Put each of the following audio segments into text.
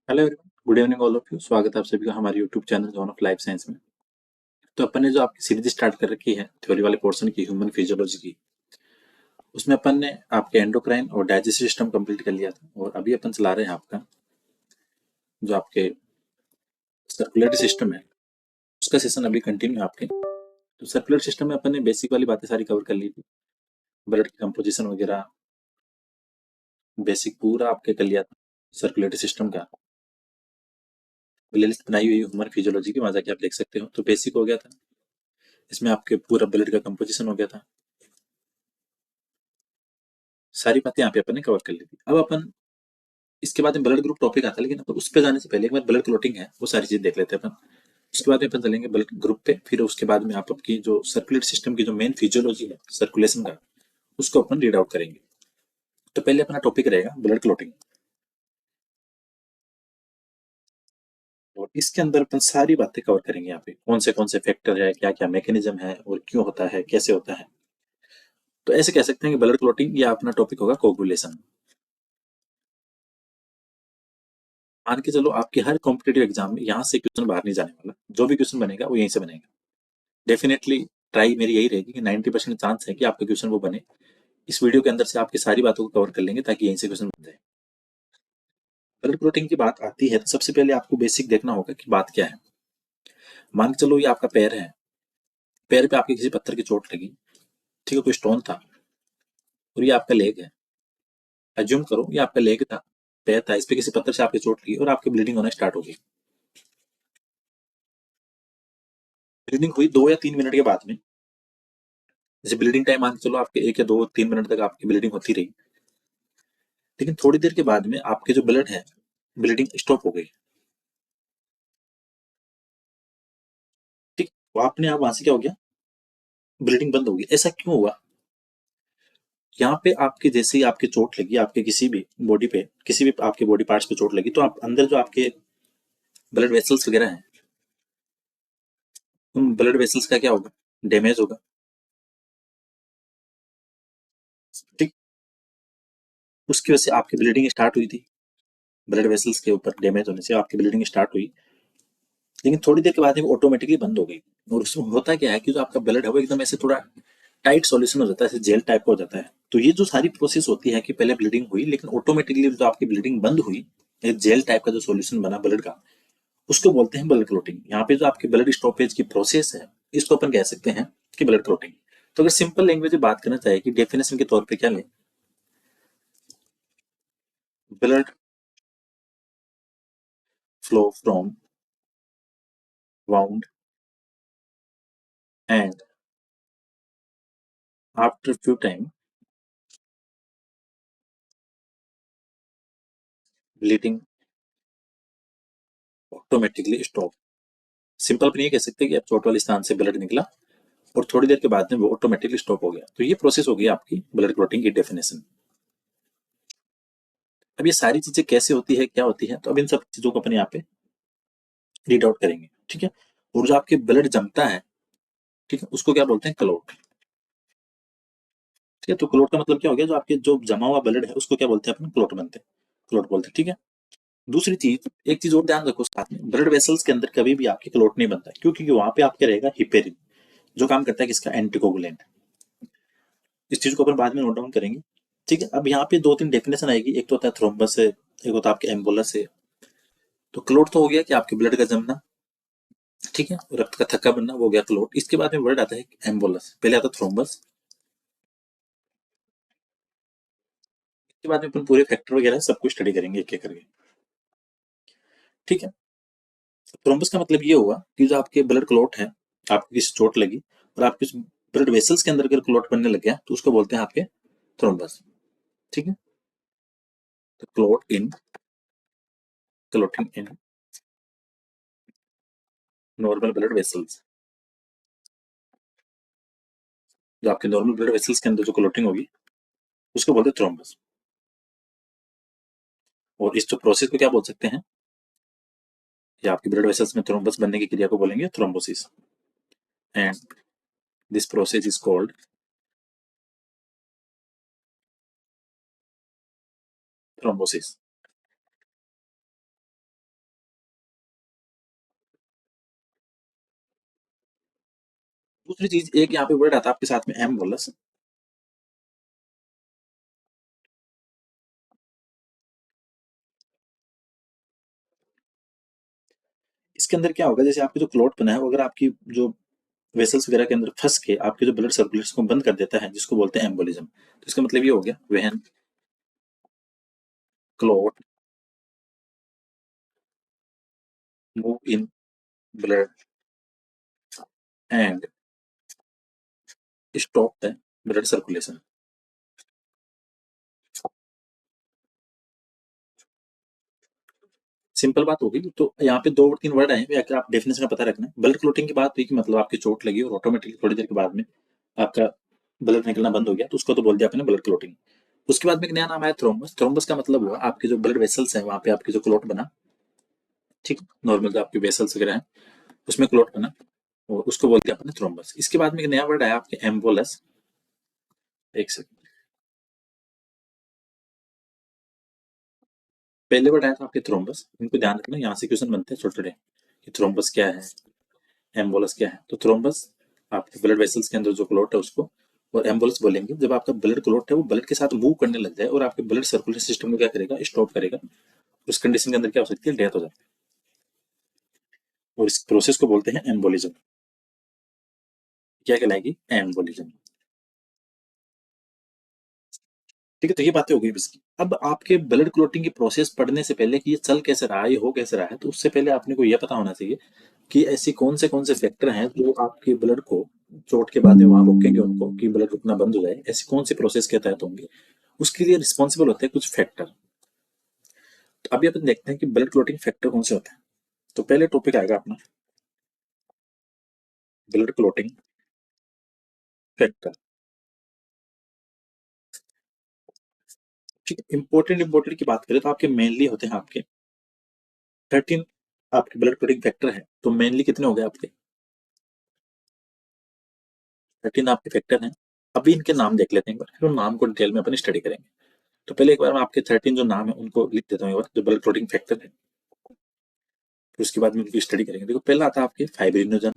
Hello everyone, good evening all of you. स्वागत है आप सभी का हमारे YouTube channel John of life science में। तो अपन ने जो आपकी सीरीज स्टार्ट कर रखी है थ्योरी वाले पोर्शन की, ह्यूमन फिजियोलॉजी की, उसमें अपन ने आपके एंडोक्राइन और डाइजेस्टिव सिस्टम कंप्लीट कर लिया था और अभी अपन चला रहे हैं आपका जो आपके सर्कुलेटरी सिस्टम है उसका सेशन अभी कंटिन्यू है आपके। तो सर्कुलेटरी सिस्टम में अपन ने बेसिक वाली बातें सारी कवर कर ली थी, ब्लड की कंपोजिशन वगैरह बेसिक पूरा आपके कर लिया था। सर्कुलेटरी सिस्टम का प्लेलिस्ट बनाई हुई ह्यूमन फिजियोलॉजी की, वहां जाके आप देख सकते हो। तो बेसिक हो गया था, इसमें आपके पूरा ब्लड का कंपोजिशन हो गया था, सारी बातें यहाँ पे अपन ने कवर कर ली थी। अब अपन इसके बाद में ब्लड ग्रुप टॉपिक आता है, लेकिन अपन उस पर जाने से पहले एक बार ब्लड क्लोटिंग है वो सारी चीज देख लेते हैं अपन। उसके बाद में अपन चलेंगे ब्लड ग्रुप पे, फिर उसके बाद में आप आपकी जो सर्कुलेटरी सिस्टम की जो मेन फिजियोलॉजी है सर्कुलेशन का, उसको अपन रीड आउट करेंगे। तो पहले अपना टॉपिक रहेगा ब्लड क्लोटिंग, और इसके अंदर अपन सारी बातें कवर करेंगे। यहाँ पे कौन से फैक्टर है, क्या क्या मैकेनिज्म है और क्यों होता है, कैसे होता है। तो ऐसे कह सकते हैं कि ब्लड क्लोटिंग या अपना टॉपिक होगा कोगुलेशन। मान के चलो आपके हर कॉम्पिटेटिव एग्जाम में यहाँ से क्वेश्चन बाहर नहीं जाने वाला, जो भी क्वेश्चन बनेगा वो यहीं से बनेगा। डेफिनेटली ट्राई मेरी यही रहेगी कि 90% चांस है कि आपका क्वेश्चन वो बने। इस वीडियो के अंदर से आपकी सारी बातों को कवर कर लेंगे ताकि यहीं से क्वेश्चन बन जाए। ब्लड क्लोटिंग की बात आती है तो सबसे पहले आपको बेसिक देखना होगा कि बात क्या है। मान के चलो ये आपका पैर है, पैर पे आपके किसी पत्थर की चोट लगी, ठीक है, कोई स्टोन था, और ये आपका लेग है। एज्यूम करो ये आपका लेग था, पैर था, इस पे किसी पत्थर से आपकी चोट लगी और आपकी ब्लीडिंग होना स्टार्ट हो गई। ब्लीडिंग हुई 2 या 3 मिनट के बाद में, जैसे ब्लीडिंग टाइम मान के चलो आपके 1 या 2 3 मिनट तक आपकी ब्लीडिंग होती रही, लेकिन थोड़ी देर के बाद में आपके जो ब्लड है, ब्लीडिंग स्टॉप हो गई। ठीक, वो अपने आप वहां से क्या हो गया, ब्लीडिंग बंद होगी। ऐसा क्यों हुआ? यहाँ पे आपके जैसे ही आपके चोट लगी, आपके किसी भी बॉडी पे, किसी भी आपके बॉडी पार्ट्स पे चोट लगी, तो आप अंदर जो आपके ब्लड वेसल्स वगैरह हैं, उन ब्लड वेसल्स का क्या होगा, डैमेज होगा। ठीक, उसकी वजह से आपकी ब्लीडिंग स्टार्ट हुई थी। ब्लड वेसल्स के ऊपर डैमेज होने से आपकी ब्लीडिंग स्टार्ट हुई, लेकिन थोड़ी देर के बाद में ऑटोमेटिकली बंद हो गई। और उसमें होता क्या है कि जो आपका ब्लड है वो एकदम ऐसे थोड़ा टाइट सॉल्यूशन हो जाता है, ऐसे जेल टाइप का हो जाता है। तो ये जो सारी प्रोसेस होती है कि पहले ब्लीडिंग हुई, लेकिन ऑटोमेटिकली जो आपकी ब्लीडिंग बंद हुई, एक जेल टाइप का जो सॉल्यूशन बना ब्लड का, उसको बोलते हैं ब्लड क्लोटिंग। यहाँ पे जो आपकी ब्लड स्टॉपेज की प्रोसेस है, इसको अपन कह सकते हैं कि ब्लड क्लोटिंग। तो अगर सिंपल लैंग्वेज में बात करना चाहे कि डेफिनेशन के तौर पे क्या लें, blood flow from wound and after few time bleeding automatically stop. Simple अपन ये कह सकते हैं कि अब चोट वाले स्थान से ब्लड निकला और थोड़ी देर के बाद में वो ऑटोमेटिकली स्टॉप हो गया। तो ये प्रोसेस हो गई आपकी ब्लड क्लोटिंग की डेफिनेशन। अब ये सारी चीजें कैसे होती है, क्या होती है, तो अब इन सब चीजों को अपन यहाँ पे रीड आउट करेंगे। ठीक है, और जो आपके ब्लड जमता है, ठीक है, उसको क्या बोलते हैं, क्लोट। ठीक है, तो क्लोट का मतलब क्या हो गया, जो आपके जो जमा हुआ ब्लड है उसको क्या बोलते हैं अपन, क्लोट बनते हैं, क्लोट बोलते हैं। ठीक है, दूसरी चीज, एक चीज और ध्यान रखो साथ में, ब्लड वेसल्स के अंदर कभी भी आपके क्लोट नहीं बनता है, क्योंकि वहां पे आपके रहेगा हिपेरिन, जो काम करता है किसका, एंटीकोगुलेंट। इस चीज को अपन बाद में नोट डाउन करेंगे। ठीक है, अब यहाँ पे 2 3 डेफिनेशन आएगी, एक तो होता है थ्रोम्बस है, एक होता है आपके एम्बोलस है। तो क्लोट तो हो गया कि आपके ब्लड का जमना, ठीक है, रक्त का थक्का बनना, वो हो गया क्लोट। इसके बाद में वर्ड आता है एम्बोलस, पहले आता है थ्रोम्बस, इसके बाद में अपन पूरे फैक्टर वगैरह सब कुछ स्टडी करेंगे एक एक करके। ठीक है, थ्रोम्बस का मतलब ये हुआ कि जो आपके ब्लड क्लॉट है, आपको किसी चोट लगी और आपके ब्लड वेसल्स के अंदर अगर क्लॉट बनने लग गया तो उसको बोलते हैं आपके थ्रोम्बस। ठीक है, तो clot in, clotting in normal blood vessels, जो आपके नॉर्मल ब्लड वेसल्स के अंदर जो क्लॉटिंग होगी उसको बोलते हैं थ्रोम्बस। और इस जो प्रोसेस को क्या बोल सकते हैं, या आपके ब्लड वेसल्स में थ्रोम्बस बनने की क्रिया को बोलेंगे thrombosis, and this process is called thrombosis. दूसरी चीज, एक यहाँ पे वर्ड आता है आपके साथ में एम बोलस। इसके अंदर क्या होगा, जैसे आपके जो क्लॉट बना है वो अगर आपकी जो वेसल्स वगैरह के अंदर फंस के आपके जो ब्लड सर्कुलेशन को बंद कर देता है, जिसको बोलते हैं एम्बोलिज्म, तो इसका मतलब ये हो गया when clot move in blood and stop the blood circulation. Simple बात होगी। तो यहाँ पे दो तीन वर्ड आए हैं, अगर आप डेफिनेशन का पता रखना। ब्लड क्लोटिंग की बात हुई कि मतलब आपकी चोट लगी और ऑटोमेटिकली थोड़ी देर के बाद में आपका ब्लड निकलना बंद हो गया, तो उसको तो बोल दिया आपने ब्लड क्लोटिंग। उसके बाद में एक नया नाम आया थ्रोम्बस। थ्रोम्बस का मतलब हुआ आपके जो ब्लड वेसल्स हैं वहां पे आपके जो क्लोट बना, ठीक, नॉर्मल जो आपके वेसल्स वगैरह हैं उसमें क्लोट बना, और उसको बोलते हैं अपने थ्रोम्बस। इसके बाद में एक नया वर्ड आया आपके एम्बोलस। एक सेकंड, पहले वर्ड आया था आपके थ्रोम्बस। इनको ध्यान रखना, यहाँ से क्वेश्चन बनते हैं छोटे छोटे कि थ्रोम्बस क्या है, एम्बोलस क्या है। तो थ्रोम्बस आपके ब्लड वेसल्स के अंदर जो क्लोट है उसको, और एम्बोलस बोलेंगे जब आपका ब्लड क्लोट है वो ब्लड के साथ मूव करने लग जाए और आपके ब्लड सर्कुलेशन सिस्टम को क्या करेगा, स्टॉप करेगा। उस कंडीशन के अंदर क्या हो सकती है, डेथ हो जाती है, और इस प्रोसेस को बोलते हैं एम्बोलिज्म। क्या कहलाएगी, एम्बोलिज्म। ठीक है, तो ये बातें हो गई इसकी। अब आपके ब्लड क्लोटिंग की प्रोसेस पढ़ने से पहले कि ये चल कैसे रहा है, ये हो कैसे रहा है, तो उससे पहले आपने को ये पता होना चाहिए कि ऐसी कौन से फैक्टर हैं जो आपके ब्लड को चोट के बाद में वहां रोकेंगे उनको कि ब्लड रुकना बंद हो जाए, ऐसी कौन सी प्रोसेस के तहत होंगे। उसके लिए रिस्पॉन्सिबल होते हैं कुछ फैक्टर। तो अभी अपन देखते हैं कि ब्लड क्लोटिंग फैक्टर कौन से होते हैं। तो पहले टॉपिक आएगा अपना ब्लड क्लोटिंग फैक्टर। ठीक है, इंपॉर्टेंट की बात करें तो आपके मेनली होते हैं आपके 13 आपके ब्लड क्लोटिंग फैक्टर है। तो मेनली कितने हो गए आपके, 13 आपके फैक्टर हैं। अभी इनके नाम देख लेते हैं एक बार, फिर उन नाम को डिटेल में अपन स्टडी करेंगे। तो पहले एक बार मैं आपके 13 जो नाम है उनको लिख देता हूँ एक बार, जो ब्लड क्लोटिंग फैक्टर है, फिर उसके बाद में उनकी स्टडी करेंगे। देखो पहला आता है आपके फाइब्रिनोजन।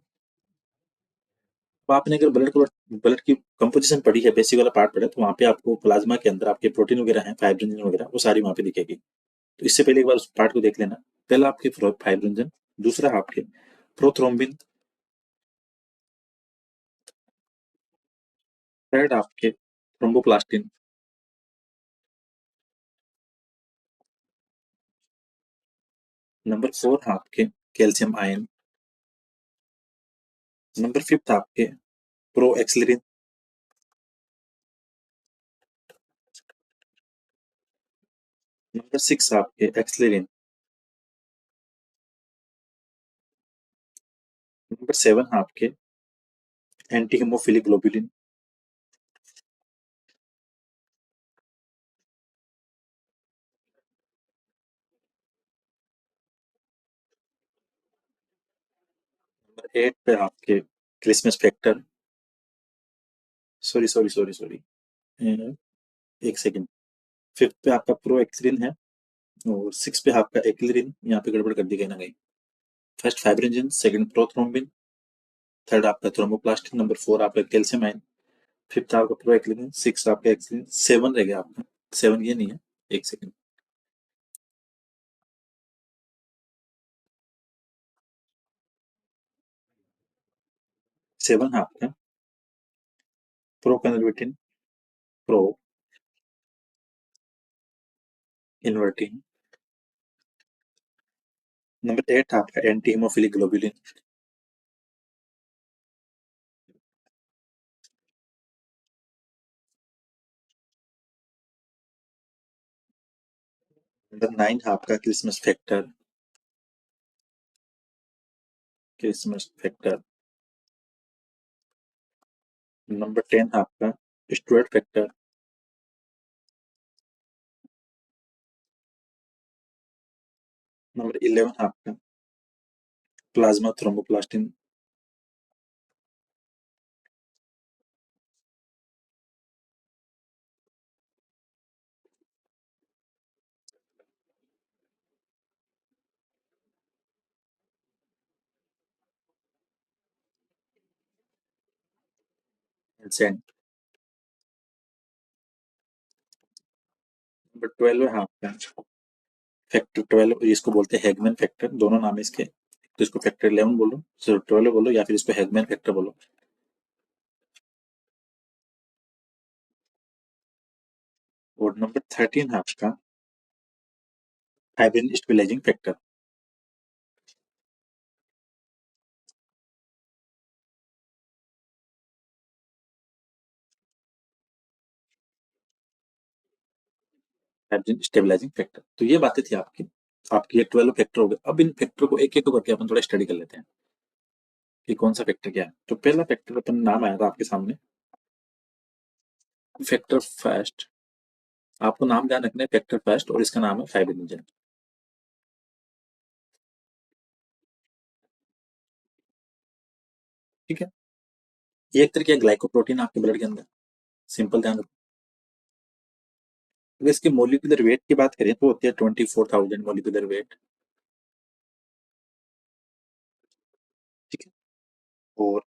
तो आपने अगर ब्लड की कंपोजिशन पढ़ी है, बेसिक वाला पार्ट पढ़ा है, तो वहाँ पे आपको प्लाज्मा के अंदर आपके प्रोटीन वगैरह हैं, फाइब्रिनोजन वगैरह, वो सारी वहाँ पे दिखेगी। तो इससे पहले एक बार उस पार्ट को देख लेना। पहला आपके फाइब्रिनोजन, दूसरा आपके प्रोथ्रोम्बिन, थर्ड आपके थ्रोम्बोप्लास्टिन, नंबर 4 आपके कैल्शियम आयन, नंबर 5 आपके प्रो एक्सिलरिन, नंबर 6 आपके एक्सिलरिन, नंबर 7 आपके एंटी हेमोफिलिक ग्लोबुलिन, नंबर 8 पे आपके क्रिसमस फैक्टर, सॉरी, एक सेकेंड, 5 पे आपका प्रो एक्सिलिन है, और 6 पे आपका एक्लिरिन। यहाँ पे गड़बड़ कर दी कहीं ना कहीं। First fibrinogen, second prothrombin, third आपका थ्रोम्बोप्लास्टिन, नंबर 4 आपका कैल्शियम आयन, फिफ्थ आपका प्रो एक्लिरिन, 6 आपका एक्सिलिन, 7 रह गया आपका। 7 ये नहीं है, एक सेकंड, 7 है आपका प्रो कन्वर्टिन, प्रो इन्वर्टिन, नंबर 8 आपका एंटी हेमोफिलिक ग्लोबुलिन, नंबर 9 आपका Christmas factor, Christmas factor, number 10 आपका स्टुअर्ट फैक्टर, नंबर 11 आपका प्लाज्मा थ्रोम्बोप्लास्टिन, सेंड। नंबर 12 है आपका फैक्टर 12, इसको बोलते हैं हैगमैन फैक्टर, दोनों नाम है इसके। तो इसको फैक्टर 11 बोलो, 12 बोलो, या फिर इसको हैगमैन फैक्टर बोलो। और नंबर 13 है आपका hybrid stabilising factor. Hybrid stabilising factor. तो ये बातें थी आपकी, आपकी ये 12 फैक्टर हो गए। अब इन फैक्टर को एक एक करके अपन थोड़ा स्टडी कर लेते हैं कि कौन सा फैक्टर क्या है। तो पहला फैक्टर अपन नाम आया था आपके सामने, फैक्टर फर्स्ट। आपको नाम ध्यान रखना है फैक्टर फर्स्ट, और इसका नाम है फाइब्रिनोजन। ठीक है, ये एक तरीके का ग्लाइकोप्रोटीन आपके ब्लड के अंदर, सिंपल ध्यान रखो। अगर इसके मोलिकुलर वेट की बात करें तो होती है 24,000 मोलिकुलर वेट। ठीक है, और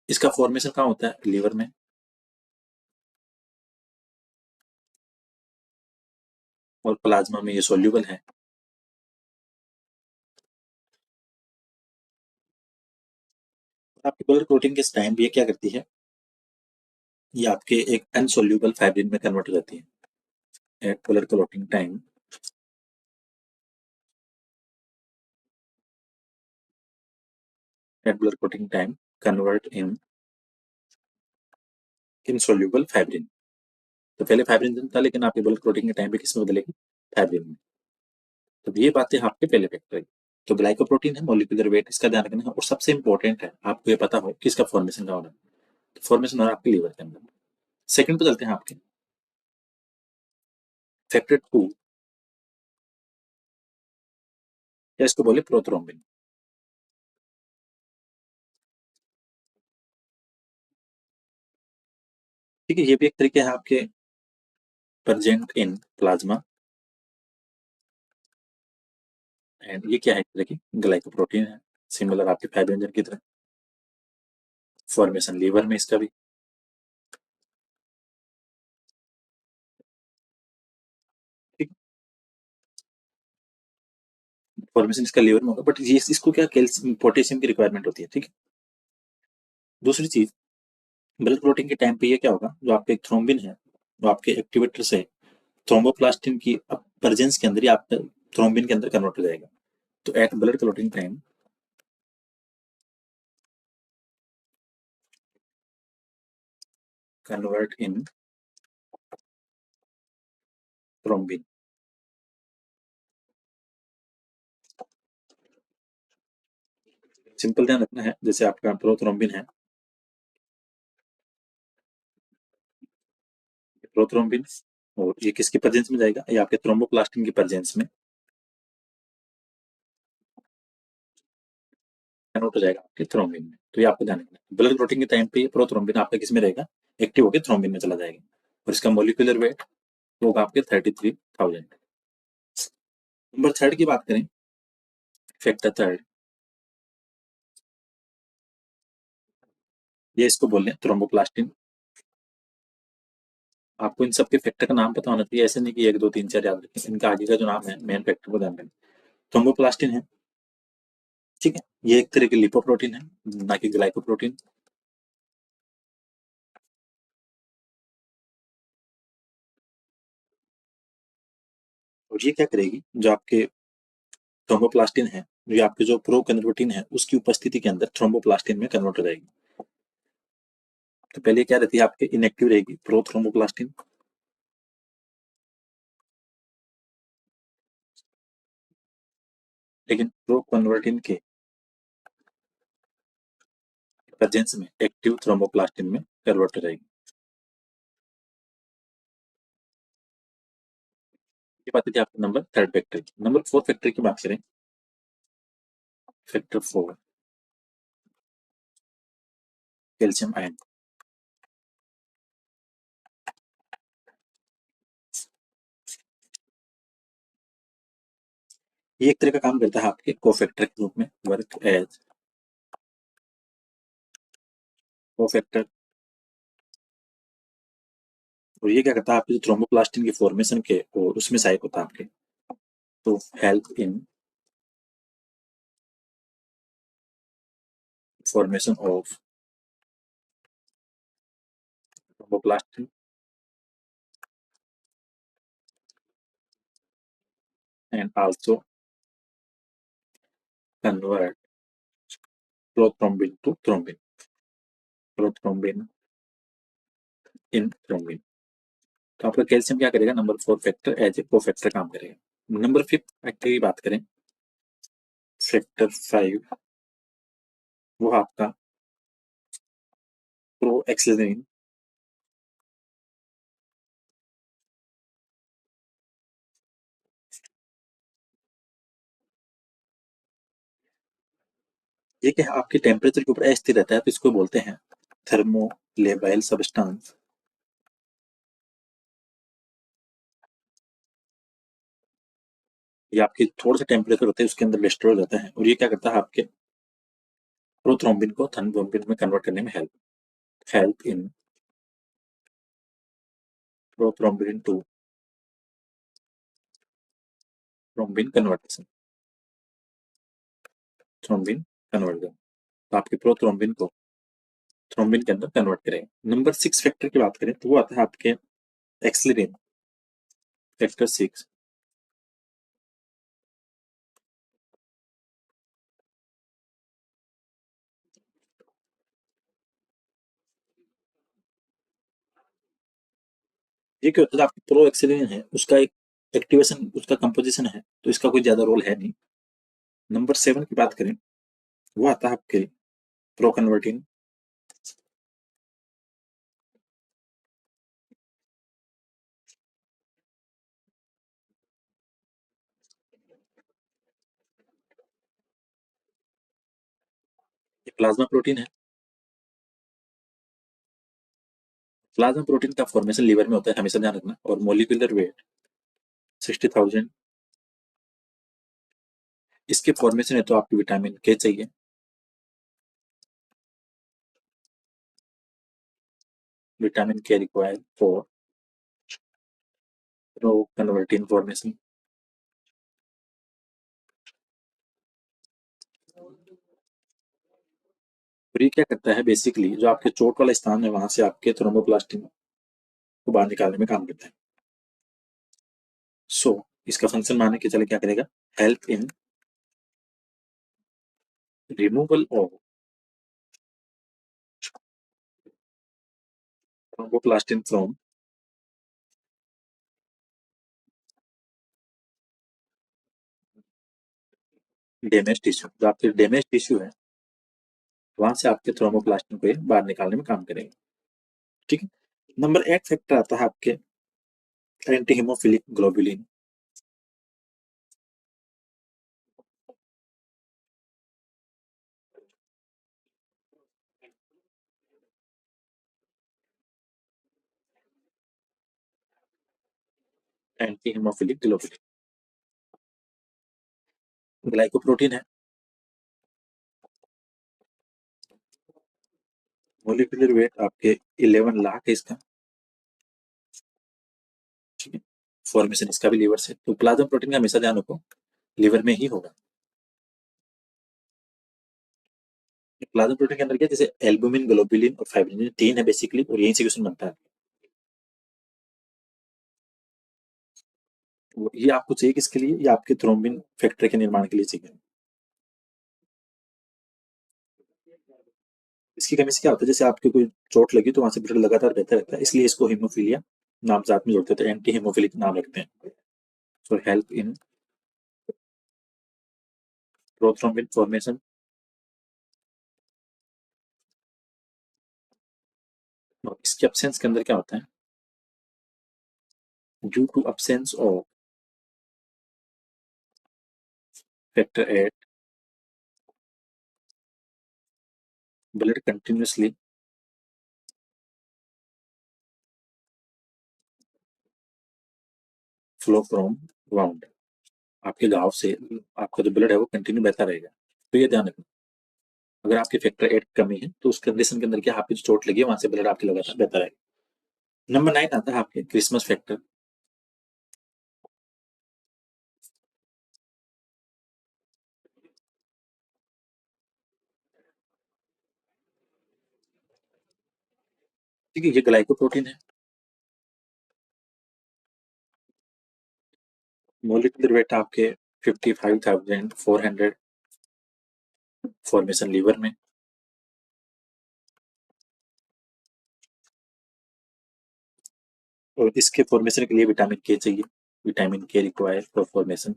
इसका फॉर्मेशन कहाँ होता है, लीवर में। और प्लाज्मा में ये सोल्यूबल है। आपके ब्लड प्रोटीन के इस टाइम भी ये क्या करती है, ये आपके एक अनसोल्यूबल फाइब्रिन में कन्वर्ट हो जाती है at blood clotting time. At blood clotting time convert in insoluble fibrin. तो पहले फाइब्रिन था, लेकिन आपके ब्लड क्लॉटिंग के टाइम पे किस में बदलेगी, फाइब्रिन में। तो ये बातें आपके पहले फैक्टर है। तो ग्लाइकोप्रोटीन है, मोलिकुलर वेट इसका ध्यान रखना है, और सबसे इंपॉर्टेंट है आपको ये पता हो कि इसका फॉर्मेशन का होना है। तो फॉर्मेशन हो रहा है आपके लीवर के अंदर। सेकंड पे चलते हैं आपके फैक्टर 2, या इसको बोले प्रोथ्रोम्बिन। ठीक है, ये भी एक तरीके है आपके प्रेजेंट इन प्लाज्मा। एंड ये क्या है, एक तरह की ग्लाइकोप्रोटीन है, सिमिलर आपके फाइब्रिनोजन की तरह। फॉर्मेशन लीवर में इसका भी। ठीक, फॉर्मेशन इसका लीवर में होगा, बट ये इसको क्या कैल्शियम पोटेशियम की रिक्वायरमेंट होती है। ठीक है, दूसरी चीज, ब्लड क्लॉटिंग के टाइम पे ये क्या होगा, जो आपके थ्रोम्बिन है वो आपके एक्टिवेटर से थ्रोम्बोप्लास्टिन की प्रेजेंस के अंदर ही आपका थ्रोम्बिन के अंदर कन्वर्ट हो जाएगा। तो at blood clotting time convert in thrombin. Simple ध्यान रखना है, जैसे आपका प्रोथ्रोम्बिन है, प्रोथ्रोम्बिन, और ये किसकी प्रेजेंस में जाएगा, ये आपके थ्रोम्बोप्लास्टिन की प्रेजेंस में कन्वर्ट हो जाएगा आपके थ्रोम्बिन में। तो ये आपको ध्यान रखना है, ब्लड क्लॉटिंग के टाइम पे प्रोथ्रोम्बिन आपका किस में रहेगा, एक्टिव होकर थ्रोम्बिन में चला जाएगा। और इसका मोलिकुलर वेट होगा आपके 33,000। नंबर थर्ड की बात करें, फैक्टर थर्ड, ये इसको बोल रहे हैं थ्रोम्बोप्लास्टिन। आपको इन सब के फैक्टर का नाम पता होना चाहिए, ऐसे नहीं कि एक दो तीन चार याद रखें, इनका आगे का जो नाम है मेन फैक्टर को ध्यान रखें। थ्रोम्बोप्लास्टिन है, ठीक है, ये एक तरह की लिपोप्रोटीन है, ना कि ग्लाइकोप्रोटीन। और ये क्या करेगी, जो आपके थ्रोम्बोप्लास्टिन है, जो आपके जो प्रो कन्वर्टिन है उसकी उपस्थिति के अंदर थ्रोम्बोप्लास्टिन में कन्वर्ट हो जाएगी। तो पहले क्या रहती है आपके, इनएक्टिव रहेगी प्रो थ्रोम्बोप्लास्टिन, लेकिन प्रो कन्वर्टिन के प्रेजेंस में एक्टिव थ्रोम्बोप्लास्टिन में कन्वर्ट हो जाएगी। ये बात थी आपके नंबर थर्ड फैक्टर की। नंबर फोर्थ फैक्टर की बात करें, फैक्टर 4, कैल्शियम आयन। ये एक तरह का काम करता है आपके कोफैक्टर के रूप में, वर्क एज कोफैक्टर और ये क्या करता है, आपके जो थ्रोम्बोप्लास्टिन की फॉर्मेशन के और उसमें सहायक होता है आपके। तो help in formation of thromboplastin and also convert prothrombin to thrombin, prothrombin in thrombin. तो आपका कैल्शियम क्या करेगा, number 4 factor as a cofactor काम करेगा। नंबर 5 फैक्टर की बात करें, फैक्टर 5 वो आपका प्रो एक्सिलिन। ये क्या है, आपके टेम्परेचर के ऊपर अस्थिर रहता है, तो इसको बोलते हैं थर्मोलेबाइल सब्सटेंस। ये आपके थोड़ा सा टेम्परेचर होता है उसके अंदर डिस्ट्रॉय हो जाता है, और ये क्या करता है, आपके प्रोथ्रोम्बिन को थ्रोम्बिन में कन्वर्ट करने में help help in prothrombin to thrombin convertation, thrombin conversion. तो आपके प्रोथ्रोम्बिन को थ्रोम्बिन के अंदर कन्वर्ट करेगा। नंबर 6 फैक्टर की बात करें तो वो आता है आपके एक्सिलिन, फैक्टर 6। ये क्या होता है, आपकी प्रो एक्सिलिन है उसका एक एक्टिवेशन, उसका कंपोजिशन है, तो इसका कोई ज्यादा रोल है नहीं। नंबर 7 की बात करें, वो आता है आपके प्रो कन्वर्टिन, ये प्लाज्मा प्रोटीन है। प्लाज्मा प्रोटीन का फॉर्मेशन लीवर में होता है, हमेशा ध्यान रखना। और मोलिकुलर वेट 60,000। इसके फॉर्मेशन है तो आपको विटामिन के चाहिए। विटामिन के required for pro convertin formation. और ये क्या करता है, बेसिकली जो आपके चोट वाला स्थान है वहां से आपके थ्रोम्बोप्लास्टिन को बाहर निकालने में काम करता है। सो इसका फंक्शन माने के चले क्या करेगा, help in removal of thromboplastin from damage tissue. जो आपके डैमेज टिश्यू है वहां से आपके थ्रोम्बोप्लास्टिन को ये बाहर निकालने में काम करेगा। ठीक है। नंबर 8 फैक्टर आता है आपके anti haemophilic globulin. Anti haemophilic globulin glycoprotein है। मोलिकुलर वेट आपके 11 लाख है इसका। ठीक है। फॉर्मेशन इसका भी लीवर से, तो प्लाज्मा प्रोटीन का हमेशा ध्यान रखो लीवर में ही होगा। प्लाज्मा प्रोटीन के अंदर क्या, जैसे एल्बुमिन, ग्लोबुलिन और फाइब्रिन, तीन है बेसिकली, और यहीं से क्वेश्चन बनता है। ये आपको चाहिए किसके लिए, ये आपके थ्रोम्बिन फैक्टर के निर्माण के लिए चाहिए। इसकी कमी से क्या होता है, जैसे आपके कोई चोट लगी तो वहां से ब्लड लगातार बहता रहता है, इसलिए इसको हीमोफीलिया नाम साथ में जोड़ते हैं, तो एंटी हीमोफिलिक नाम रखते हैं। So help in prothrombin formation. और इसके एब्सेंस के अंदर क्या होता है, due to absence of factor 8 blood continuously flow from wound. आपके घाव से आपका जो ब्लड है वो कंटिन्यू बहता रहेगा। तो ये ध्यान रखना, अगर आपके फैक्टर 8 की कमी है तो उस कंडीशन के अंदर क्या, आपकी जो चोट लगी है वहां से ब्लड आपकी लगातार बहता रहेगा। नंबर 9 आता है आपके क्रिसमस फैक्टर। ठीक है, ये ग्लाइकोप्रोटीन है। मॉलिक्यूलर वेट आपके 55,400 फॉर्मेशन लीवर में। और इसके फॉर्मेशन के लिए विटामिन के चाहिए, विटामिन के रिक्वायर फॉर फॉर्मेशन।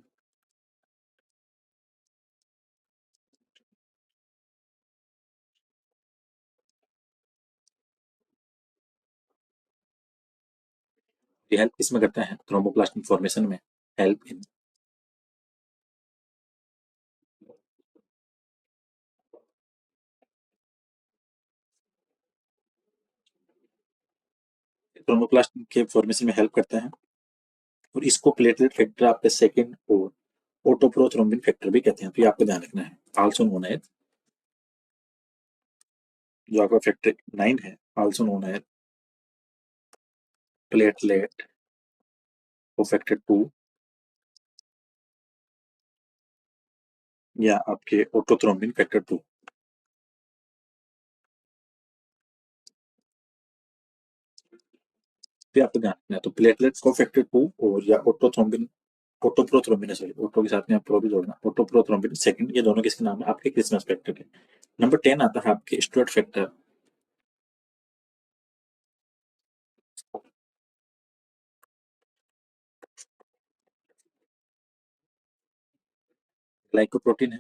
ये हेल्प किसमें करता है? थ्रोम्बोप्लास्ट फॉर्मेशन में हेल्प इन। थ्रोम्बोप्लास्ट के फॉर्मेशन में हेल्प करता है। और इसको प्लेटलेट फैक्टर आपके सेकंड और ऑटोप्रोथ्रोम्बिन फैक्टर भी कहते हैं, तो ये आपको ध्यान रखना है। आल्सो नोन एज, जो आपका फैक्टर 9 है, आल्सो नोन एज प्लेटलेट और फैक्टर 2 या आपके ऑटोथ्रोम्बिन फैक्टर 2। तो आपको ध्यान रखना है। तो प्लेटलेट्स को फैक्टर 2 और या ऑटोथ्रोम्बिन, ऑटोप्रोथ्रोम्बिन सॉरी, ऑटो के साथ में आप प्रो भी जोड़ना, ऑटोप्रोथ्रोम्बिन सेकंड, ये दोनों किसके नाम है? आपके क्रिसमस फैक्टर के। नंबर 10 आता है आपके स्टुअर्ट फैक्टर। ग्लाइकोप्रोटीन है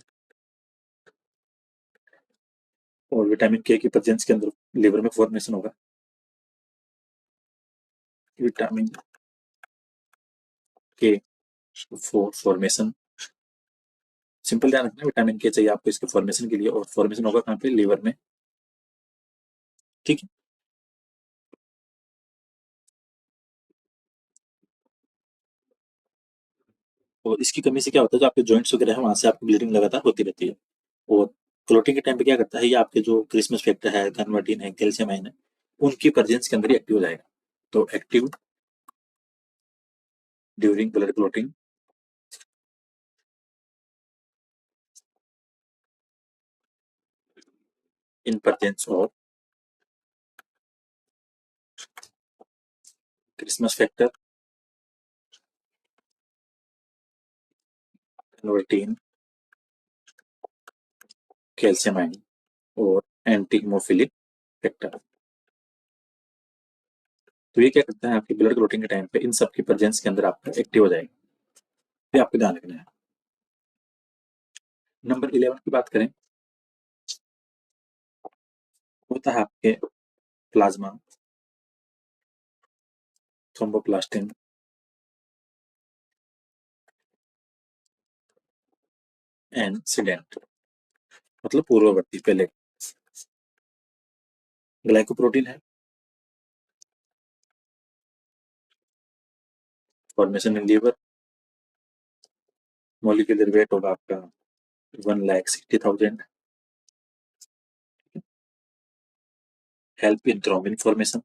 और विटामिन के की प्रेजेंस के अंदर लिवर में फॉर्मेशन होगा। विटामिन के फॉर फॉर्मेशन, सिंपल ध्यान रखना, विटामिन के चाहिए आपको इसके फॉर्मेशन के लिए, और फॉर्मेशन होगा कहाँ पे? लिवर में। ठीक है। और इसकी कमी से क्या होता है, जो आपके जॉइंट्स वगैरह है वहां से आपकी ब्लीडिंग लगातार होती रहती है। और क्लोटिंग के टाइम पे क्या करता है, ये आपके जो क्रिसमस फैक्टर है, कन्वर्टिन है, कैल्शियम आयन है, उनकी प्रेजेंस के अंदर ही एक्टिव हो जाएगा। तो active during blood clotting in presence of Christmas factor, convertin, calcium ion और एंटी हीमोफिलिक फैक्टर। तो ये क्या करता है, आपकी ब्लड क्लोटिंग के टाइम पे इन सब की प्रेजेंस के अंदर आपका एक्टिव हो जाएगा। ये आपको ध्यान रखना है। नंबर 11 की बात करें, होता है आपके प्लाज्मा थ्रोम्बोप्लास्टिन एंड मतलब पूर्ववर्ती पहले। ग्लाइकोप्रोटीन है, formation in liver, molecular weight होगा आपका 1,60,000। हेल्प इन थ्रोम्बिन फॉर्मेशन,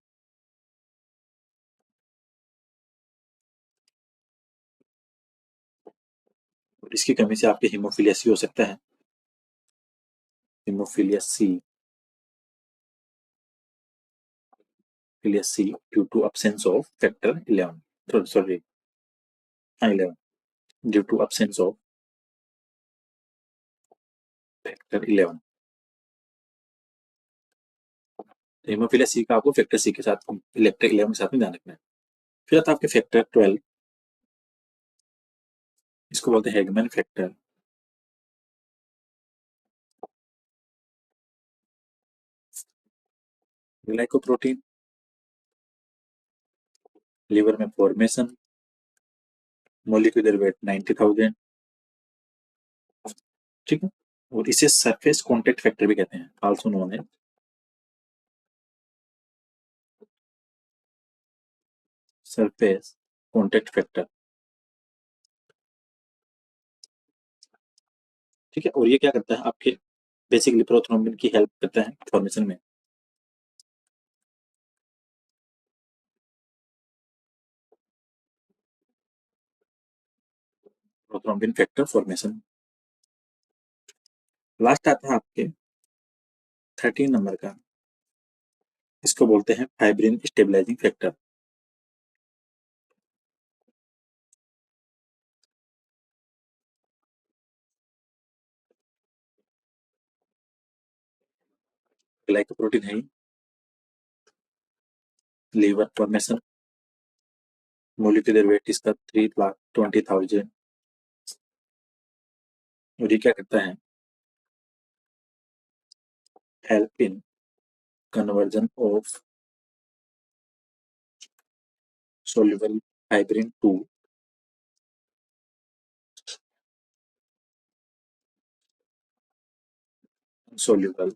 इसकी कमी से आपके हीमोफीलिया सी हो सकता है। Haemophilia C, due to absence of factor 11, sorry, हाँ 11, due to absence of factor 11। Haemophilia C का आपको फैक्टर सी के साथ, इलेक्ट्रिक 11 के साथ में ध्यान रखना है। फिर आता है आपके फैक्टर 12, इसको बोलते हैं हैगमैन फैक्टर। ग्लाइकोप्रोटीन, लीवर में फॉर्मेशन, मॉलिक्यूलर वेट 90,000। ठीक है। और इसे सरफेस कॉन्टेक्ट फैक्टर भी कहते हैं, आल्सो नोन है सरफेस कॉन्टेक्ट फैक्टर। ठीक है। और ये क्या करता है आपके, बेसिकली प्रोथ्रोम्बिन की हेल्प करता है फॉर्मेशन में। Prothrombin factor formation. लास्ट आता है आपके 13 नंबर का, इसको बोलते हैं फाइब्रिन स्टेबलाइजिंग फैक्टर। ग्लाइकोप्रोटीन है, लीवर फॉर्मेशन, मोलिकुलर वेट इसका 3,20,000। और ये क्या करता है, help in conversion of soluble fibrin to insoluble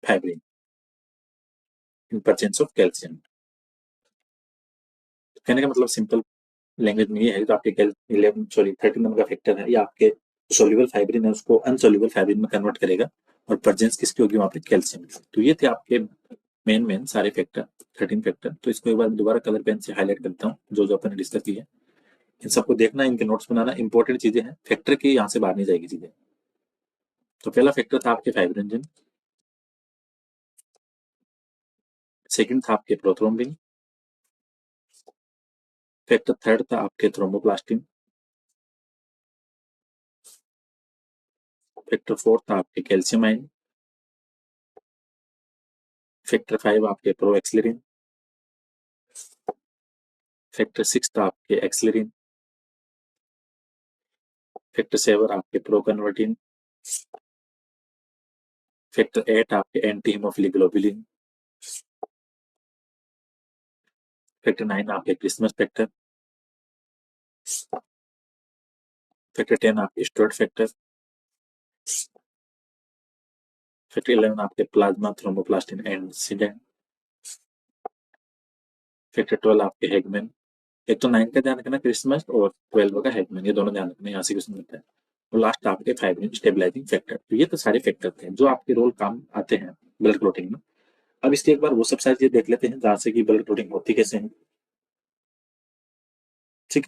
fibrin in presence of calcium। कहने का मतलब सिंपल लैंग्वेज में ये है, तो आपके 13 नंबर का फैक्टर है, या आपके सोल्यूबल फाइब्रिन है उसको अनसोल्यूबल फाइब्रिन में कन्वर्ट करेगा, और प्रेजेंस किसकी होगी वहां पे, कैल्शियम। तो ये थे आपके मेन सारे फैक्टर, 13 फैक्टर। तो इसको एक बार दोबारा कलर पेन से हाईलाइट करता हूँ, जो जो अपन ने डिस्कस किया, इन सबको देखना, इनके नोट्स बनाना, इंपॉर्टेंट चीजें हैं, फैक्टर की यहाँ से बाहर नहीं जाएगी चीजें। तो पहला फैक्टर था आपके फाइब्रिनोजन, सेकंड था आपके प्रोथ्रोम्बिन, फैक्टर थर्ड था आपके थ्रोम्बोप्लास्टिन, फैक्टर फोर्थ था आपके कैल्शियम आयन, फैक्टर 5 आपके प्रोएक्सिलरिन, फैक्टर 6 था आपके एक्सिलरिन, फैक्टर 7 आपके प्रोकन्वर्टिन, फैक्टर 8 आपके एंटी हीमोफिलिक ग्लोबुलिन, फैक्टर 9 आपके क्रिसमस फैक्टर, फैक्टर 10 आपके स्टुअर्ट फैक्टर, फैक्टर 11 आपके प्लाज्मा थ्रोम्बोप्लास्टिन एंड सिडेंट, फैक्टर 12 आपके हेगमैन। एक तो 9 का ध्यान रखना क्रिसमस, और 12 का हेगमैन, ये दोनों ध्यान रखना, यहाँ से क्वेश्चन बनता है। और लास्ट आपके फाइब्रिन स्टेबलाइजिंग फैक्टर। तो ये तो सारे फैक्टर थे जो आपके रोल काम आते हैं ब्लड क्लॉटिंग में। अब इसके एक बार वो सब सारी चीजें देख लेते हैं, जहां से कि ब्लड क्लॉटिंग होती कैसे है। ठीक,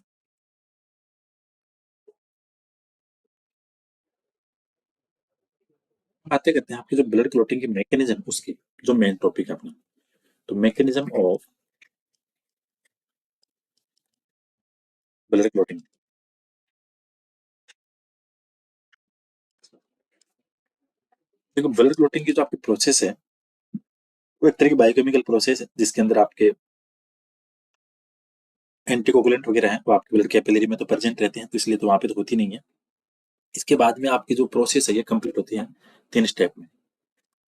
बातें करते हैं आपकी जो ब्लड क्लॉटिंग की मैकेनिज्म, उसकी जो मेन टॉपिक है अपना। तो मैकेनिज्म ऑफ ब्लड क्लॉटिंग, देखो ब्लड क्लॉटिंग की जो आपकी प्रोसेस है, वो एक तरह की बायोकेमिकल प्रोसेस है, जिसके अंदर आपके एंटीकोगुलेंट वगैरह है, वो आपके ब्लड कैपिलरी में तो प्रेजेंट रहते हैं, तो इसलिए तो वहां पे तो होती नहीं है। इसके बाद में आपकी जो प्रोसेस है ये कंप्लीट होती है 3 स्टेप में।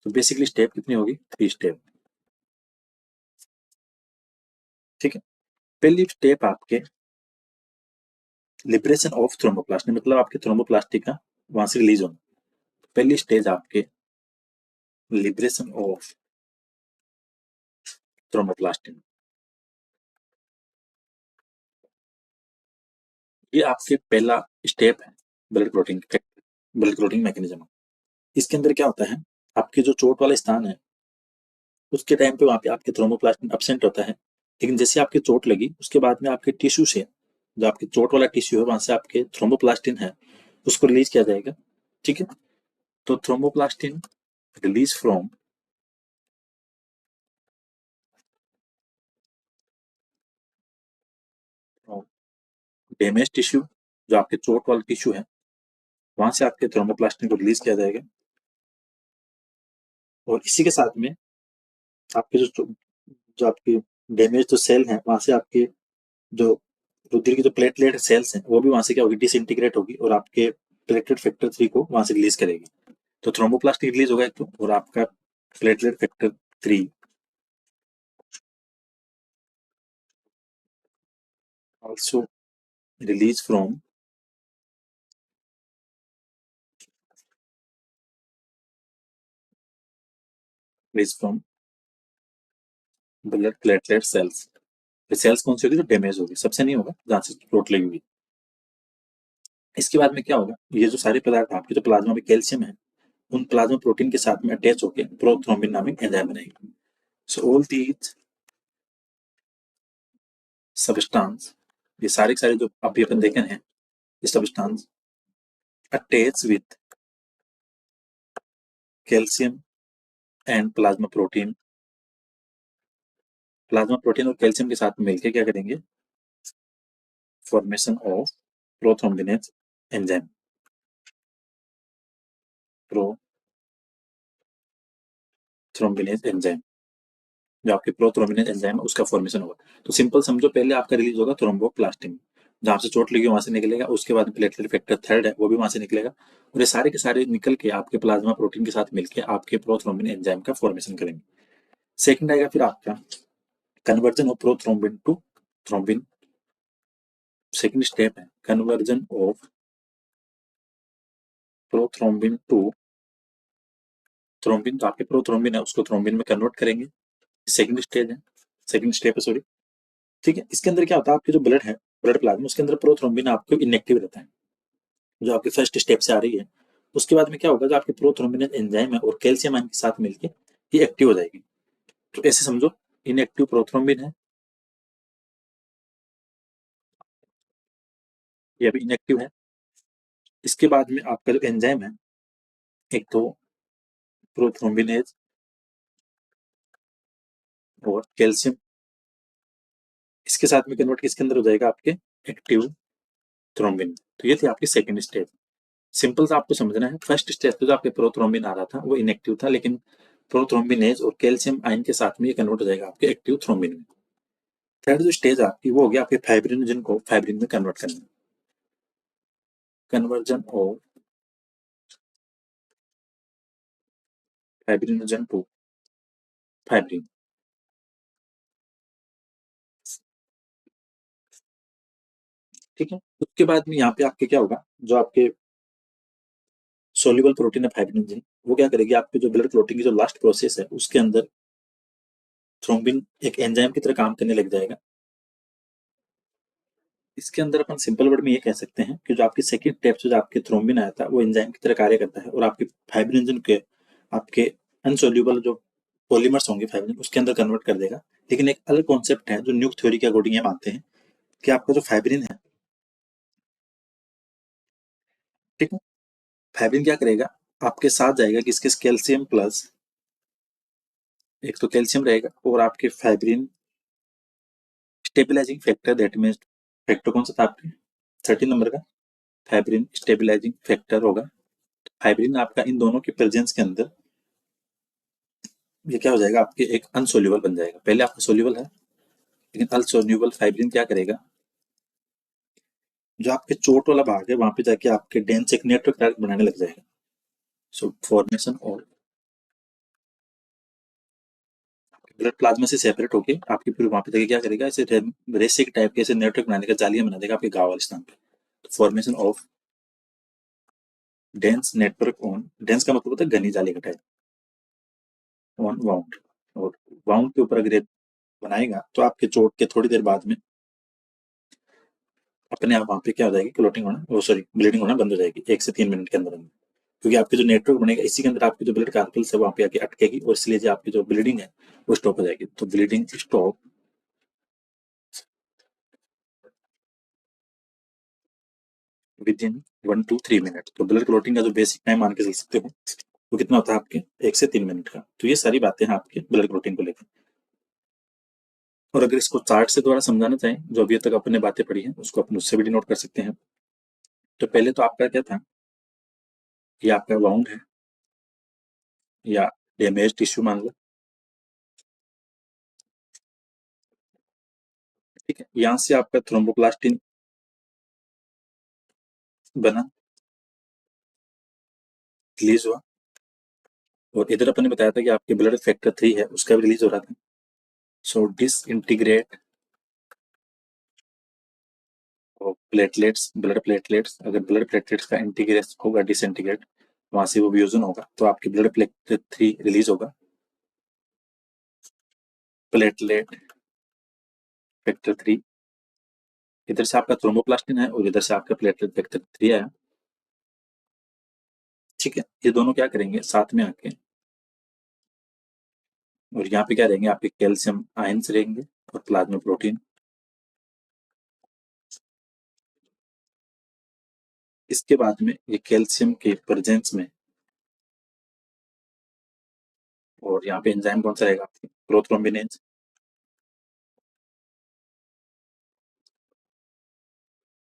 तो बेसिकली स्टेप कितनी होगी, 3 स्टेप। ठीक है, पहली स्टेप आपके लिबरेशन ऑफ थ्रोम्बोप्लास्ट, मतलब आपके थ्रोम्बोप्लास्टिक का वहां से रिलीज होना। पहली स्टेज आपके लिबरेशन ऑफ थ्रोम्बोप्लास्टिन, ये आपके पहला स्टेप है blood clotting, blood clotting mechanism. इसके अंदर क्या होता है, आपके जो चोट वाला स्थान है, उसके टाइम पे वहां पे आपके थ्रोम्बोप्लास्टिन एब्सेंट होता है, लेकिन जैसे आपकी चोट लगी उसके बाद में आपके टिश्यू से, जो आपके चोट वाला टिश्यू है वहां से आपके थ्रोम्बोप्लास्टिन है, उसको रिलीज किया जाएगा। ठीक है, तो thromboplastin release from damage tissue, जो आपके चोट वाला टिश्यू है, वहां से आपके थ्रोम्बोप्लास्टिन को रिलीज किया जाएगा। और इसी के साथ में आपके जो आपकी डैमेज जो सेल है, वहां से आपके जो रुधिर की जो प्लेटलेट सेल्स हैं, वो भी वहां से क्या होगी, डिसइंटीग्रेट होगी, और आपके प्लेटलेट फैक्टर 3 को वहां से रिलीज करेगी। तो थ्रोम्बोप्लास्टिन रिलीज होगा एक तो, और आपका platelet factor 3 also release from blood platelet cells. Cells कौन सी होगी, जो डैमेज होगी, सबसे नहीं होगा जहां से चोट लगी हुई। इसके बाद में क्या होगा, ये जो सारे पदार्थ आपके जो प्लाज्मा में कैल्शियम है, उन प्लाज्मा प्रोटीन के साथ में अटैच होकर प्रोथ्रोम्बिन नामक एंजाइम बनेगी। सो ऑल दीज सब्सटेंस, ये सारे के सारे जो अभी अपन देखे हैं, substance attach with calcium and plasma protein, plasma protein और कैल्शियम के साथ मिलकर क्या करेंगे, formation of prothrombinase enzyme, prothrombinase enzyme, जो आपके प्रोथ्रोम्बिनेज एंजाइम है उसका फॉर्मेशन होगा। तो सिंपल समझो, पहले आपका रिलीज होगा थ्रोम्बोप्लास्टिन, जहां से चोट लगी वहां से निकलेगा, उसके बाद प्लेटलेट फैक्टर थर्ड है वो भी वहां से निकलेगा, और ये सारे के सारे निकल के आपके प्लाज्मा प्रोटीन के साथ मिलकर आपके प्रोथ्रोम्बिन एंजाइम का फॉर्मेशन करेंगे। सेकंड आएगा फिर आपका conversion of prothrombin to thrombin. Second step है conversion of prothrombin to thrombin, तो आपके प्रोथ्रोम्बिन है उसको थ्रोम्बिन में कन्वर्ट करेंगे, सेकंड स्टेज है, सेकंड स्टेप है सॉरी। ठीक है, इसके अंदर क्या होता है, आपके जो ब्लड है, ब्लड प्लाज्मा, उसके अंदर प्रोथ्रोम्बिन आपको इनएक्टिव रहता है, जो आपके फर्स्ट स्टेप से आ रही है। उसके बाद में क्या होगा, जो आपके प्रोथ्रोम्बिन एंजाइम है और कैल्शियम आयन के साथ मिलके ये एक्टिव हो जाएगी। तो ऐसे समझो, इनएक्टिव प्रोथ्रोम्बिन है, ये अभी इनएक्टिव है। इसके बाद में आपका जो एंजाइम है, एक तो प्रोथ्रोम्बिनेज और कैल्शियम, इसके साथ में कन्वर्ट किसके अंदर हो जाएगा, आपके एक्टिव थ्रोम्बिन। तो ये थी आपकी सेकंड स्टेज। सिंपल सा आपको समझना है, फर्स्ट स्टेज पे जो आपके प्रोथ्रोम्बिन आ रहा था वो इनएक्टिव था, लेकिन प्रोथ्रोम्बिनेज और कैल्शियम आयन के साथ में ये कन्वर्ट हो जाएगा आपके एक्टिव थ्रोम्बिन में। थर्ड जो स्टेज आपकी वो हो गया आपके फाइब्रिनोजन को फाइब्रिन में कन्वर्ट करना, conversion of fibrinogen to fibrin. ठीक है, उसके बाद में यहाँ पे आपके क्या होगा, जो आपके सोल्यूबल प्रोटीन है फाइब्रिनोजन, वो क्या करेगी, आपके जो ब्लड क्लोटिंग की जो लास्ट प्रोसेस है उसके अंदर थ्रोम्बिन एक एंजाइम की तरह काम करने लग जाएगा। इसके अंदर अपन सिंपल वर्ड में ये कह सकते हैं कि जो आपकी सेकंड स्टेप से जो आपके थ्रोम्बिन आया था वो एंजाइम की तरह कार्य करता है और आपके फाइब्रिनोजन के आपके अनसोल्यूबल जो पॉलीमर्स होंगे फाइब्रिन उसके अंदर कन्वर्ट कर देगा। लेकिन एक अलग कॉन्सेप्ट है जो न्यूक थ्योरी के अकॉर्डिंग ये मानते हैं कि आपका जो फाइब्रिन है, ठीक है, फाइब्रिन क्या करेगा, आपके साथ जाएगा किसके, कैल्शियम प्लस, एक तो कैल्शियम रहेगा और आपके fibrin stabilising factor, that means factor कौन सा था आपके 13 नंबर का, फाइब्रिन स्टेबिलाईजिंग फैक्टर होगा। फाइब्रिन आपका इन दोनों के प्रेजेंस के अंदर ये क्या हो जाएगा, आपके एक अनसोल्यूबल बन जाएगा। पहले आपका सोल्यूबल है, लेकिन अनसोल्यूबल फाइब्रिन क्या करेगा, जो आपके चोट वाला भाग है वहां पे जाके आपके डेंस एक नेटवर्क बनाने लग जाएगा। सो फॉर्मेशन और ब्लड प्लाज्मा से सेपरेट होके आपके फिर वहां पे जाके क्या करेगा, ऐसे रेसिक टाइप के ऐसे नेटवर्क बनाने का, जालियां बना देगा आपके घाव वाले स्थान पे। Formation of dense network on, dense का मतलब होता है घनी जाली का टाइप, ऑन वाउंड, और वाउंड के ऊपर अगर बनाएगा तो आपके चोट के थोड़ी देर बाद में अपने आप वहां पे क्या हो जाएगी, क्लोटिंग होना, वो सॉरी ब्लीडिंग होना बंद हो जाएगी 1 से 3 मिनट के अंदर अंदर, क्योंकि आपके जो नेटवर्क बनेगा इसी के अंदर आपकी जो ब्लड कार्पल्स है वहां पे आके अटकेगी और इसलिए जो आपकी जो ब्लीडिंग है वो स्टॉप हो जाएगी। तो bleeding stop with in 1 to 3 minute. तो ब्लड क्लोटिंग का जो बेसिक टाइम मान के चल सकते हो वो कितना होता है आपके 1 से 3 मिनट का। तो ये सारी बातें हैं आपके ब्लड क्लोटिंग को लेकर। और अगर इसको चार्ट से द्वारा समझाना चाहें, जो अभी तक अपने बातें पढ़ी हैं उसको अपन उससे भी डिनोट कर सकते हैं। तो पहले तो आपका क्या था, ये आपका वाउंड है या डैमेज टिश्यू मान लो, ठीक है, यहाँ से आपका थ्रोम्बोप्लास्टिन बना, रिलीज हुआ, और इधर अपन ने बताया था कि आपके ब्लड फैक्टर 3 है उसका भी रिलीज हो रहा था। सो डिस इंटीग्रेट और प्लेटलेट्स, ब्लड प्लेटलेट्स, अगर ब्लड प्लेटलेट्स का इंटीग्रेट होगा डिसइंटीग्रेट, वहां से वो वियोजन होगा तो आपकी ब्लड प्लेटलेट 3 रिलीज होगा, प्लेटलेट फैक्टर 3, इधर से आपका थ्रोम्बोप्लास्टिन है और इधर से आपका प्लेटलेट फैक्टर 3 आया। ठीक है, ये दोनों क्या करेंगे साथ में आके, और यहाँ पे क्या रहेंगे आपके कैल्शियम आयंस रहेंगे और प्लाज्मा प्रोटीन, इसके बाद में ये कैल्शियम के प्रेजेंस में, और यहाँ पे एंजाइम कौन सा रहेगा, प्रोथ्रोम्बिनेज।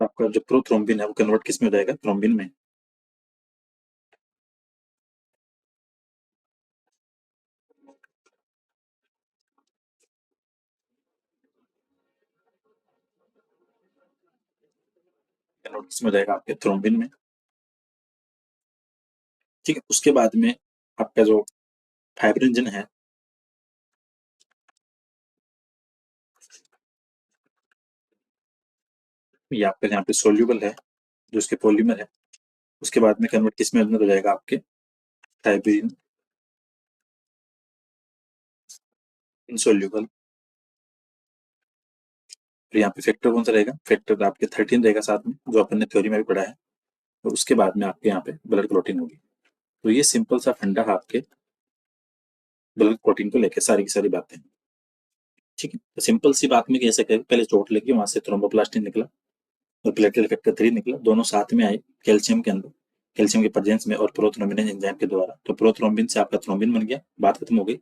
आपका जो प्रोथ्रोम्बिन है वो कन्वर्ट किस में हो जाएगा, थ्रोम्बिन में। कन्वर्ट किस में हो जाएगा, आपके थ्रोम्बिन में। ठीक है, उसके बाद में आपका जो फाइब्रिनोजन है, ये आपका यहाँ पे सोल्यूबल है, जो उसके पॉलीमर है। उसके बाद में कन्वर्ट किस में हो जाएगा, आपके फाइब्रिन इनसोल्यूबल। फिर यहाँ पे फैक्टर कौन सा रहेगा, फैक्टर आपके 13 रहेगा साथ में, जो अपन ने थ्योरी में भी पढ़ा है। और उसके बाद में आपके यहाँ पे ब्लड क्लॉटिंग होगी। तो ये सिंपल सा फंडा है आपके ब्लड क्लॉटिंग को लेकर, सारी की सारी बातें। ठीक है, तो सिंपल सी बात में कैसे करें, पहले चोट लगी, वहां से थ्रोम्बोप्लास्टिन निकला और प्लेटलेट फैक्टर 3 निकला, दोनों साथ में आए कैल्शियम के अंदर, कैल्शियम के प्रेजेंस में और प्रोथ्रोम्बिन एंजाइम के द्वारा। तो प्रोथ्रोम्बिन से आपका थ्रोम्बिन बन गया, बात खत्म हो गई।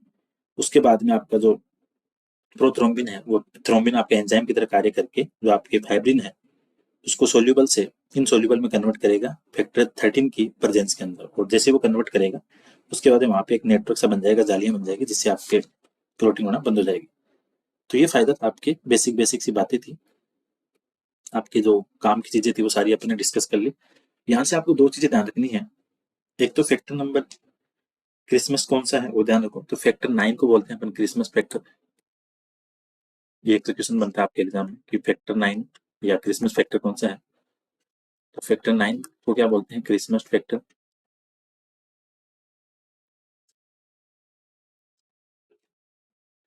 उसके बाद में आपका जो प्रोथ्रोम्बिन है वो थ्रोम्बिन आपके एंजाइम की तरह कार्य करके जो आपके फाइब्रिन है उसको सोल्यूबल से इनसोल्यूबल में कन्वर्ट करेगा फैक्टर 13 की प्रेजेंस के अंदर। और जैसे वो कन्वर्ट करेगा उसके बाद वहां पे एक नेटवर्क सा बन जाएगा, जालियां बन जाएगी, जिससे आपके क्लोटिंग होना बंद हो जाएगी। तो ये फायदा था, आपके बेसिक बेसिक सी बातें थी, आपकी जो काम की चीजें थी वो सारी अपने डिस्कस कर ली। यहाँ से आपको दो चीजें ध्यान रखनी है। एक तो फैक्टर नंबर क्रिसमस कौन सा है वो ध्यान रखो, तो फैक्टर 9 को बोलते हैं अपन क्रिसमस फैक्टर। ये एक तो क्वेश्चन बनता है आपके एग्जाम में कि फैक्टर 9 या क्रिसमस फैक्टर कौन सा है। तो फैक्टर 9 को क्या बोलते हैं, क्रिसमस फैक्टर।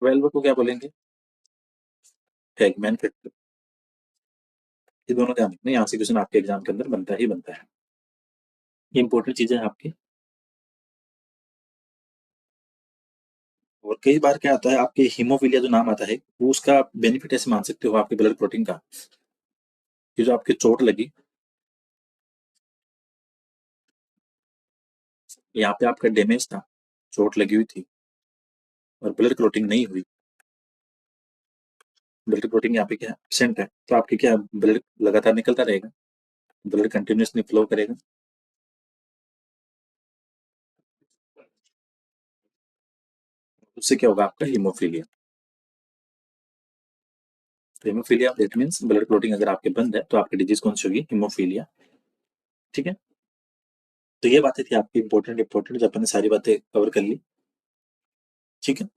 12 को क्या बोलेंगे, फैगमैन फैक्टर। ये दोनों ध्यान रखना, यहाँ से क्वेश्चन आपके एग्जाम के अंदर बनता ही बनता है। ये इंपॉर्टेंट चीजें हैं आपकी। और कई बार क्या आता है, आपके हीमोफीलिया जो नाम आता है वो उसका बेनिफिट ऐसे मान सकते हो आपके ब्लड प्रोटीन का। ये जो आपकी चोट लगी, यहाँ पे आपका डैमेज था, चोट लगी हुई थी और ब्लड क्लॉटिंग नहीं हुई। ब्लड क्लॉटिंग यहाँ पे क्या एब्सेंट है, तो आपके क्या ब्लड लगातार निकलता रहेगा, ब्लड कंटिन्यूसली फ्लो करेगा। उससे क्या होगा, आपका हीमोफीलिया। तो haemophilia that means blood clotting अगर आपके बंद है तो आपकी डिजीज कौन सी होगी, हीमोफीलिया। ठीक है, तो ये बातें थी आपकी इंपॉर्टेंट इंपॉर्टेंट, जो अपन ने सारी बातें कवर कर ली। ठीक है,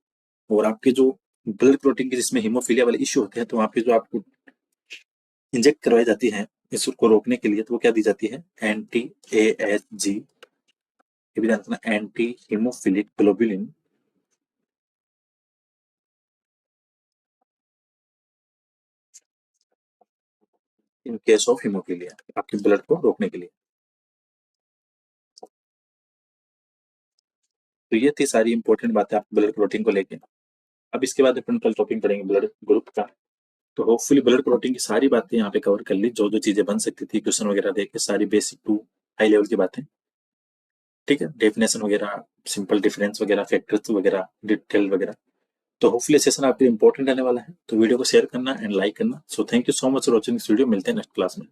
और आपके जो ब्लड क्लॉटिंग के जिसमें हीमोफीलिया वाले इश्यू होते हैं, तो वहाँ पे जो आपको इंजेक्ट करवाई जाती है इसको रोकने के लिए, तो वो क्या दी जाती है, एंटी AHG, ये भी ध्यान रखना, anti haemophilic globulin. In case of haemophilia, आपके ब्लड को रोकने के लिए। तो ये थी सारी इंपॉर्टेंट बातें आप ब्लड क्लॉटिंग को लेके। अब इसके बाद अपन कल टॉपिक पढ़ेंगे ब्लड ग्रुप का। तो होपफुली ब्लड क्लॉटिंग की सारी बातें यहाँ पे कवर कर ली, जो जो चीजें बन सकती थी क्वेश्चन वगैरह देख के, सारी बेसिक टू हाई लेवल की बातें। ठीक है, डेफिनेशन वगैरह, सिंपल डिफरेंस वगैरह, फैक्टर्स वगैरह, डिटेल वगैरह। तो होपफुली सेशन आपके लिए इंपॉर्टेंट रहने वाला है। तो वीडियो को शेयर करना एंड लाइक करना। So thank you so much for watching this video, मिलते हैं नेक्स्ट क्लास में।